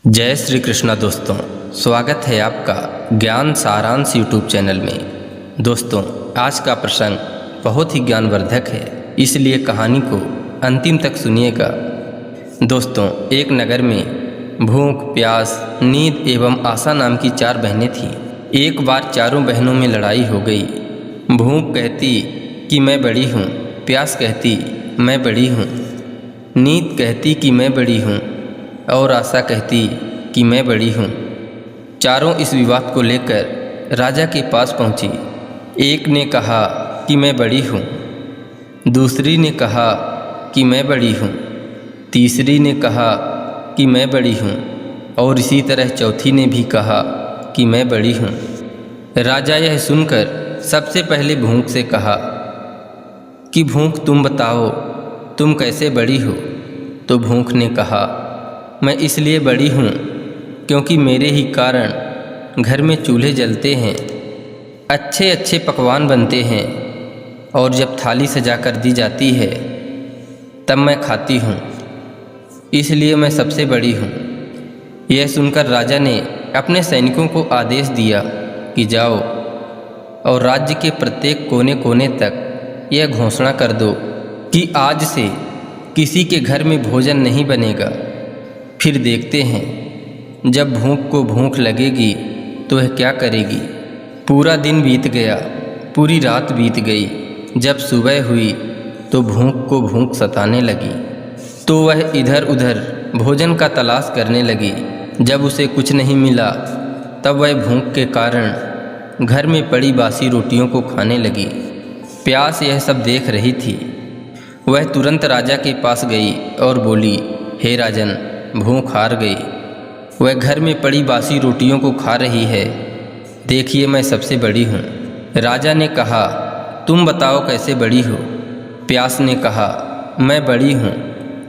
जय श्री कृष्णा दोस्तों, स्वागत है आपका ज्ञान सारांश यूट्यूब चैनल में। दोस्तों, आज का प्रसंग बहुत ही ज्ञानवर्धक है, इसलिए कहानी को अंतिम तक सुनिएगा। दोस्तों, एक नगर में भूख, प्यास, नींद एवं आशा नाम की 4 बहनें थीं। एक बार चारों बहनों में लड़ाई हो गई। भूख कहती कि मैं बड़ी हूँ, प्यास कहती मैं बड़ी हूँ, नींद कहती कि मैं बड़ी हूँ और आशा कहती कि मैं बड़ी हूँ। चारों इस विवाद को लेकर राजा के पास पहुँची। एक ने कहा कि मैं बड़ी हूँ, दूसरी ने कहा कि मैं बड़ी हूँ, तीसरी ने कहा कि मैं बड़ी हूँ और इसी तरह चौथी ने भी कहा कि मैं बड़ी हूँ। राजा यह सुनकर सबसे पहले भूख से कहा कि भूख, तुम बताओ, तुम कैसे बड़ी हो? तो भूख ने कहा, मैं इसलिए बड़ी हूँ क्योंकि मेरे ही कारण घर में चूल्हे जलते हैं, अच्छे अच्छे पकवान बनते हैं और जब थाली सजा कर दी जाती है तब मैं खाती हूँ, इसलिए मैं सबसे बड़ी हूँ। यह सुनकर राजा ने अपने सैनिकों को आदेश दिया कि जाओ और राज्य के प्रत्येक कोने कोने तक यह घोषणा कर दो कि आज से किसी के घर में भोजन नहीं बनेगा। फिर देखते हैं जब भूख को भूख लगेगी तो वह क्या करेगी। पूरा दिन बीत गया, पूरी रात बीत गई। जब सुबह हुई तो भूख को भूख सताने लगी, तो वह इधर उधर भोजन का तलाश करने लगी। जब उसे कुछ नहीं मिला तब वह भूख के कारण घर में पड़ी बासी रोटियों को खाने लगी। प्यास यह सब देख रही थी। वह तुरंत राजा के पास गई और बोली, हे राजन, भूख हार गई। वह घर में पड़ी बासी रोटियों को खा रही है। देखिए, मैं सबसे बड़ी हूँ। राजा ने कहा, तुम बताओ कैसे बड़ी हो? प्यास ने कहा, मैं बड़ी हूँ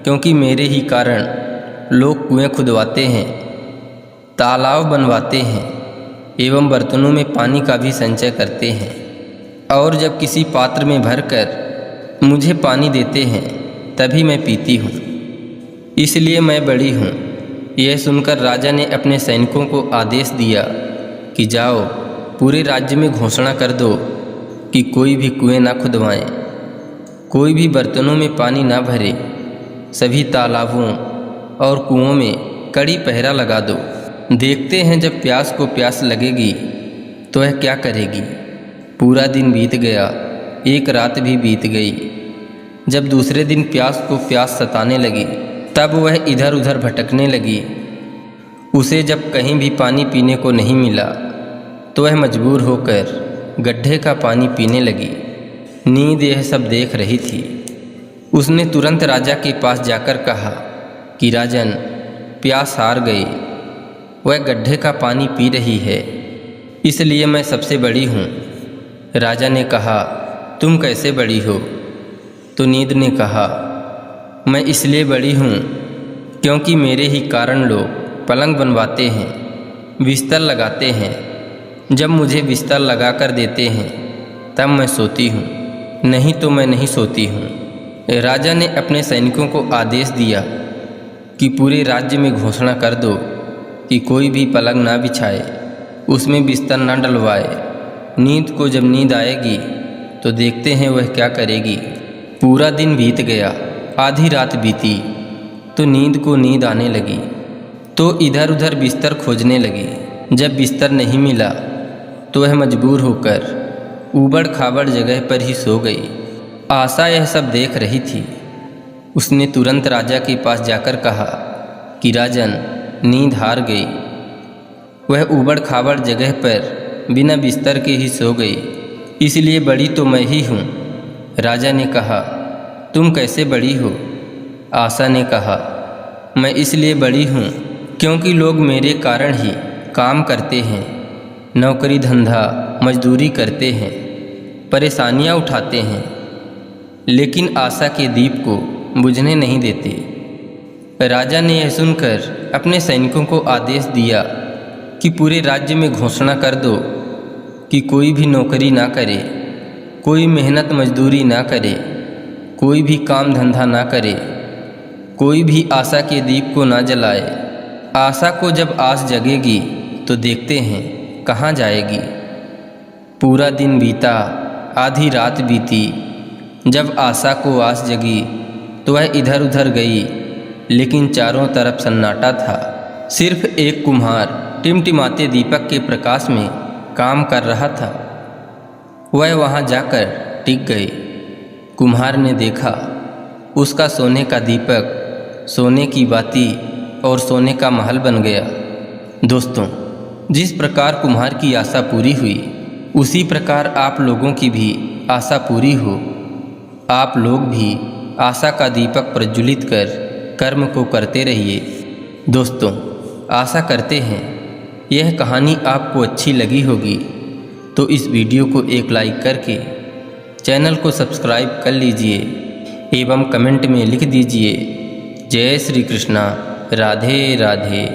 क्योंकि मेरे ही कारण लोग कुएं खुदवाते हैं, तालाब बनवाते हैं एवं बर्तनों में पानी का भी संचय करते हैं, और जब किसी पात्र में भरकर मुझे पानी देते हैं तभी मैं पीती हूँ, इसलिए मैं बड़ी हूँ। यह सुनकर राजा ने अपने सैनिकों को आदेश दिया कि जाओ, पूरे राज्य में घोषणा कर दो कि कोई भी कुएं ना खुदवाएं, कोई भी बर्तनों में पानी ना भरे, सभी तालाबों और कुओं में कड़ी पहरा लगा दो। देखते हैं जब प्यास को प्यास लगेगी तो वह क्या करेगी। पूरा दिन बीत गया, एक रात भी बीत गई। जब दूसरे दिन प्यास को प्यास सताने लगी तब वह इधर उधर भटकने लगी। उसे जब कहीं भी पानी पीने को नहीं मिला तो वह मजबूर होकर गड्ढे का पानी पीने लगी। नींद यह सब देख रही थी। उसने तुरंत राजा के पास जाकर कहा कि राजन, प्यास हार गई, वह गड्ढे का पानी पी रही है, इसलिए मैं सबसे बड़ी हूँ। राजा ने कहा, तुम कैसे बड़ी हो? तो नींद ने कहा, मैं इसलिए बड़ी हूँ क्योंकि मेरे ही कारण लोग पलंग बनवाते हैं, बिस्तर लगाते हैं। जब मुझे बिस्तर लगा कर देते हैं तब मैं सोती हूँ, नहीं तो मैं नहीं सोती हूँ। राजा ने अपने सैनिकों को आदेश दिया कि पूरे राज्य में घोषणा कर दो कि कोई भी पलंग ना बिछाए, उसमें बिस्तर ना डलवाए। नींद को जब नींद आएगी तो देखते हैं वह क्या करेगी। पूरा दिन बीत गया, आधी रात बीती तो नींद को नींद आने लगी, तो इधर उधर बिस्तर खोजने लगी। जब बिस्तर नहीं मिला तो वह मजबूर होकर ऊबड़ खाबड़ जगह पर ही सो गई। आशा यह सब देख रही थी। उसने तुरंत राजा के पास जाकर कहा कि राजन, नींद हार गई, वह ऊबड़ खाबड़ जगह पर बिना बिस्तर के ही सो गई, इसलिए बड़ी तो मैं ही हूँ। राजा ने कहा, तुम कैसे बड़ी हो? आशा ने कहा, मैं इसलिए बड़ी हूँ क्योंकि लोग मेरे कारण ही काम करते हैं, नौकरी धंधा मजदूरी करते हैं, परेशानियाँ उठाते हैं, लेकिन आशा के दीप को बुझने नहीं देते। राजा ने यह सुनकर अपने सैनिकों को आदेश दिया कि पूरे राज्य में घोषणा कर दो कि कोई भी नौकरी ना करे, कोई मेहनत मजदूरी ना करे, कोई भी काम धंधा ना करे, कोई भी आशा के दीप को ना जलाए, आशा को जब आस जगेगी तो देखते हैं कहाँ जाएगी। पूरा दिन बीता, आधी रात बीती, जब आशा को आस जगी तो वह इधर उधर गई, लेकिन चारों तरफ सन्नाटा था। सिर्फ एक कुम्हार टिमटिमाते दीपक के प्रकाश में काम कर रहा था। वह वहाँ जाकर टिक गई। कुम्हार ने देखा, उसका सोने का दीपक, सोने की बाती और सोने का महल बन गया। दोस्तों, जिस प्रकार कुम्हार की आशा पूरी हुई, उसी प्रकार आप लोगों की भी आशा पूरी हो। आप लोग भी आशा का दीपक प्रज्वलित कर कर्म को करते रहिए। दोस्तों, आशा करते हैं यह कहानी आपको अच्छी लगी होगी, तो इस वीडियो को एक लाइक करके चैनल को सब्सक्राइब कर लीजिए एवं कमेंट में लिख दीजिए जय श्री कृष्णा, राधे राधे।